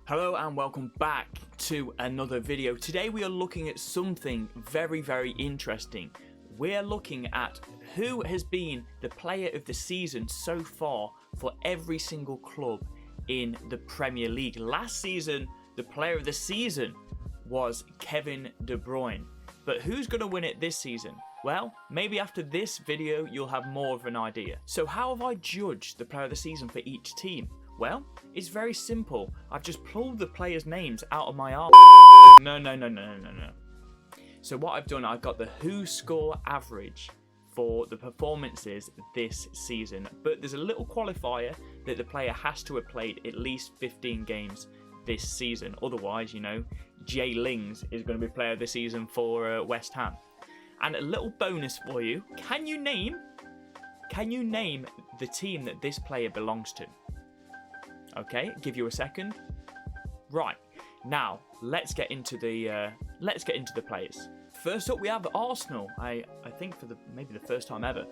Hello and welcome back to another video. Today we are looking at something very interesting. We're looking at who has been the player of the season so far for every single club in the Premier League. Last season, the player of the season was Kevin De Bruyne. But who's going to win it this season? Well, maybe after this video you'll have more of an idea. So how have I judged the player of the season for each team? Well, it's very simple. I've just pulled the players' names out of my arm. No. So what I've done, I've got the who score average for the performances this season. But there's a little qualifier that the player has to have played at least 15 games this season. Otherwise, you know, Jay Lings is going to be player of the season for West Ham. And a little bonus for you. Can you name the team that this player belongs to? Okay, give you a second. Right, now let's get into the players. First up, we have Arsenal. I think for maybe the first time ever.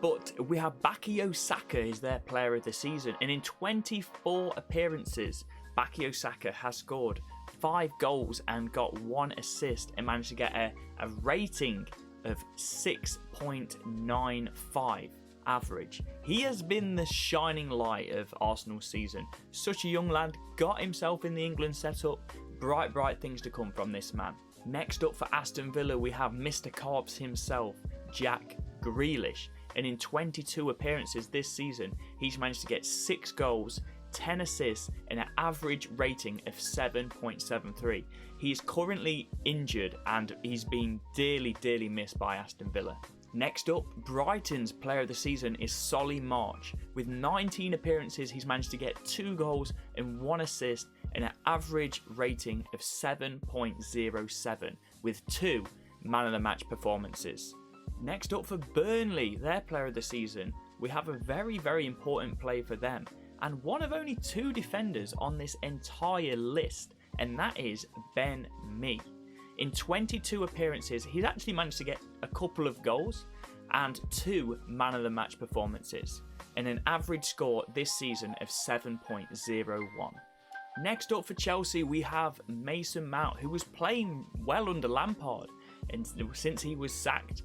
But we have Baki Osaka is their player of the season, and in 24 appearances, Baki Osaka has scored 5 goals and got 1 assist and managed to get a rating of 6.95. average. He has been the shining light of Arsenal's season. Such a young lad, got himself in the England setup. Bright things to come from this man. Next up for Aston Villa, we have Mr. Carbs himself, Jack Grealish. And in 22 appearances this season, he's managed to get 6 goals, 10 assists, and an average rating of 7.73. He's currently injured and he's been dearly missed by Aston Villa. Next up, Brighton's player of the season is Solly March. With 19 appearances, he's managed to get 2 goals and 1 assist and an average rating of 7.07 with 2 man of the match performances. Next up for Burnley, their player of the season, we have a very important play for them and one of only 2 defenders on this entire list, and that is Ben Mee. In 22 appearances, he's actually managed to get a couple of goals and 2 man of the match performances and an average score this season of 7.01. Next up for Chelsea, we have Mason Mount, who was playing well under Lampard, and since he was sacked,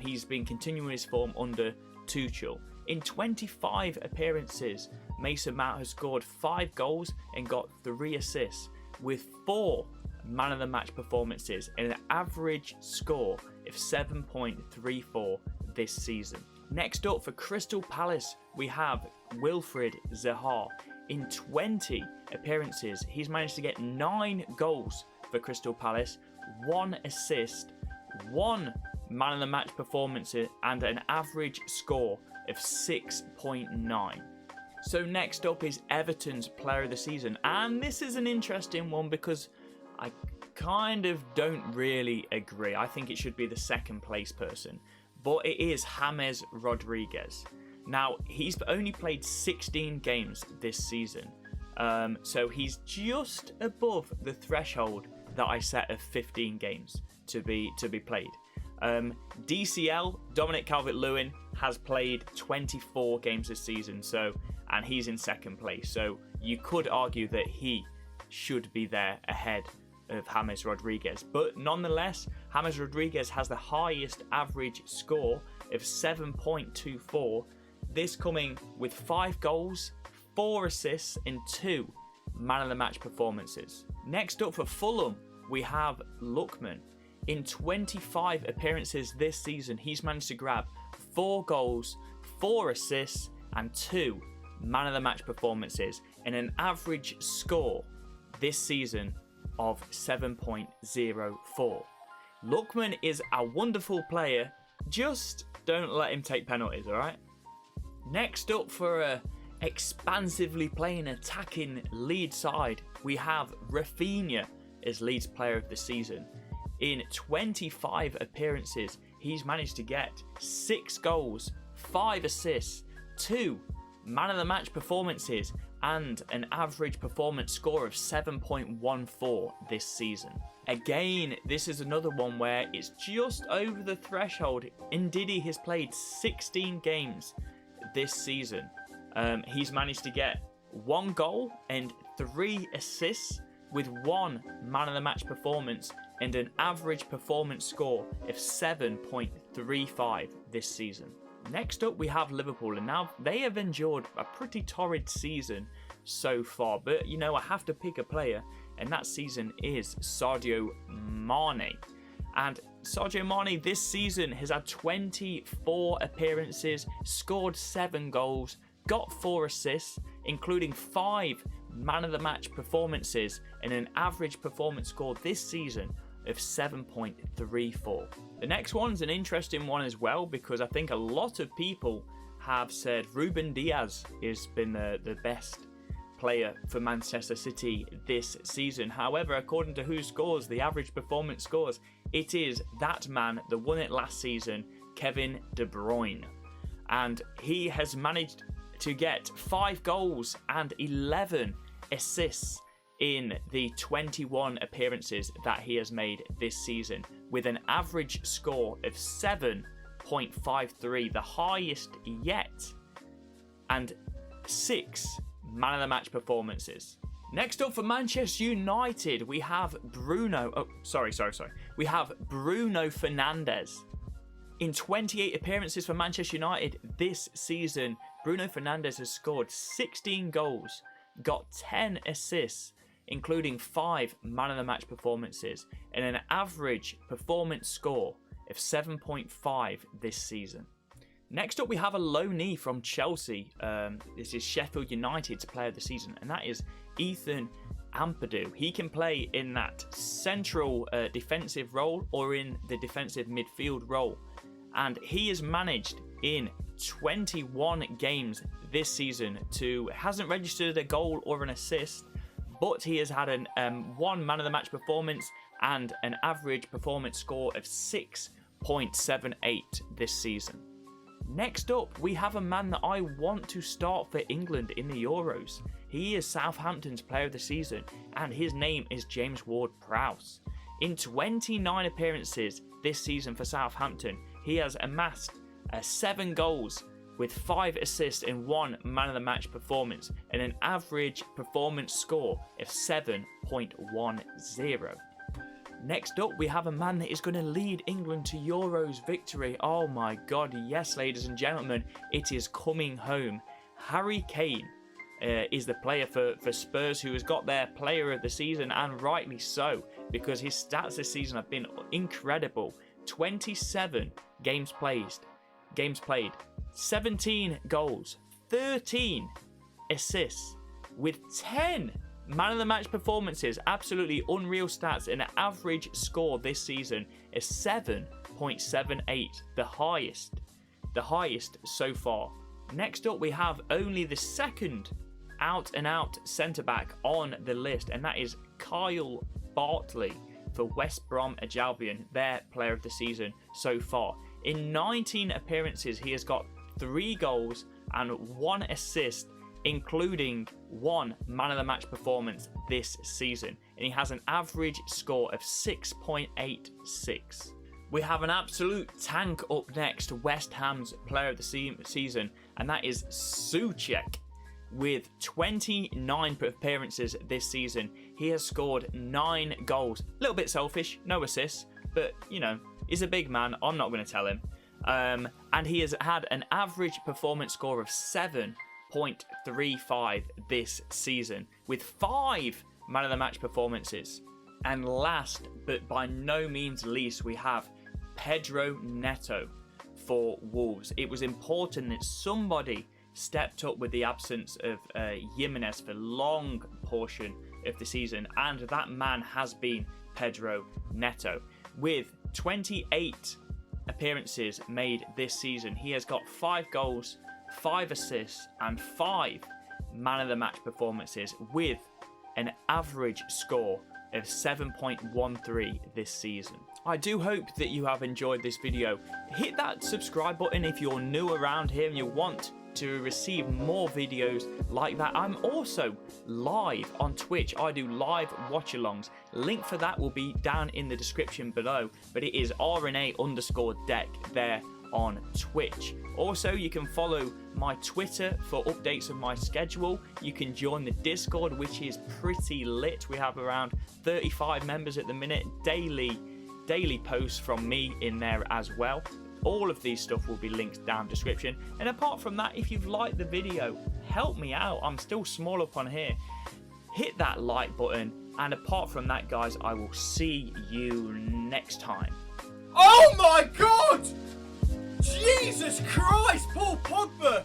he's been continuing his form under Tuchel. In 25 appearances, Mason Mount has scored 5 goals and got 3 assists with 4 man of the match performances and an average score of 7.34 this season. Next up for Crystal Palace, we have Wilfried Zaha. In 20 appearances, he's managed to get 9 goals for Crystal Palace, 1 assist, 1 man of the match performance and an average score of 6.9. So next up is Everton's player of the season, and this is an interesting one because I kind of don't really agree. I think it should be the second place person, but it is James Rodriguez. Now, he's only played 16 games this season, so he's just above the threshold that I set of 15 games to be played. DCL, Dominic Calvert-Lewin, has played 24 games this season, and he's in second place, so you could argue that he should be there ahead of James Rodriguez, but nonetheless, James Rodriguez has the highest average score of 7.24, this coming with 5 goals, 4 assists and 2 man of the match performances. Next up for Fulham, we have Lookman. In 25 appearances this season, he's managed to grab 4 goals, 4 assists and 2 man of the match performances and an average score this season of 7.04. Lookman is a wonderful player, just don't let him take penalties, alright? Next up for a expansively playing attacking Leeds side, we have Rafinha as Leeds player of the season. In 25 appearances, he's managed to get 6 goals, 5 assists, 2 man of the match performances and an average performance score of 7.14 this season. Again, this is another one where it's just over the threshold. Ndidi has played 16 games this season. He's managed to get 1 goal and 3 assists with 1 man of the match performance and an average performance score of 7.35 this season. Next up we have Liverpool, and now they have endured a pretty torrid season so far, but you know, I have to pick a player, and that season is Sadio Mane. And Sadio Mane this season has had 24 appearances, scored 7 goals, got 4 assists, including 5 man of the match performances and an average performance score this season of 7.34. The next one's an interesting one as well, because I think a lot of people have said Ruben Diaz has been the best player for Manchester City this season. However, according to Who Scores, the average performance scores, it is that man that won it last season, Kevin De Bruyne. And he has managed to get 5 goals and 11 assists in the 21 appearances that he has made this season, with an average score of 7.53, the highest yet, and 6 man of the match performances. Next up for Manchester United, we have We have Bruno Fernandez. In 28 appearances for Manchester United this season, Bruno Fernandez has scored 16 goals, got 10 assists, including 5 man of the match performances, and an average performance score of 7.5 this season. Next up we have a loanee from Chelsea. This is Sheffield United's player of the season, and that is Ethan Ampadu. He can play in that central defensive role or in the defensive midfield role, and he has managed in 21 games this season hasn't registered a goal or an assist, but he has had an 1 man of the match performance and an average performance score of 6.78 this season. Next up, we have a man that I want to start for England in the Euros. He is Southampton's player of the season, and his name is James Ward-Prowse. In 29 appearances this season for Southampton, he has amassed 7 goals with 5 assists and 1 man of the match performance, and an average performance score of 7.10. Next up, we have a man that is going to lead England to Euros victory. Oh my God, yes, ladies and gentlemen, it is coming home. Harry Kane is the player for Spurs who has got their player of the season, and rightly so, because his stats this season have been incredible. 27 games played, 17 goals, 13 assists, with 10 man of the match performances. Absolutely unreal stats, and an average score this season is 7.78, the highest so far. Next up, we have only the second out and out centre back on the list, and that is Kyle Bartley for West Brom Albion, their player of the season so far. In 19 appearances, he has got 3 goals and 1 assist, including 1 man of the match performance this season, and he has an average score of 6.86. We have an absolute tank up next, West Ham's player of the season, and that is Souček. With 29 appearances this season, he has scored 9 goals. A little bit selfish, no assists, but you know, he's a big man, I'm not going to tell him. And he has had an average performance score of 7.35 this season, with 5 man of the match performances. And last but by no means least, we have Pedro Netto for Wolves. It was important that somebody stepped up with the absence of Jimenez for long portion of the season, and that man has been Pedro Netto. With 28 appearances made this season, he has got 5 goals, 5 assists and 5 man of the match performances, with an average score of 7.13 this season. I do hope that you have enjoyed this video. Hit that subscribe button if you're new around here and you want to receive more videos like that. I'm also live on Twitch. I do live watch-alongs. Link for that will be down in the description below, but it is RNA_deck there on Twitch. Also, you can follow my Twitter for updates of my schedule. You can join the Discord, which is pretty lit. We have around 35 members at the minute. Daily posts from me in there as well. All of these stuff will be linked down description. And apart from that, if you've liked the video, help me out. I'm still small up on here. Hit that like button. And apart from that, guys, I will see you next time. Oh my God! Jesus Christ, Paul Pogba!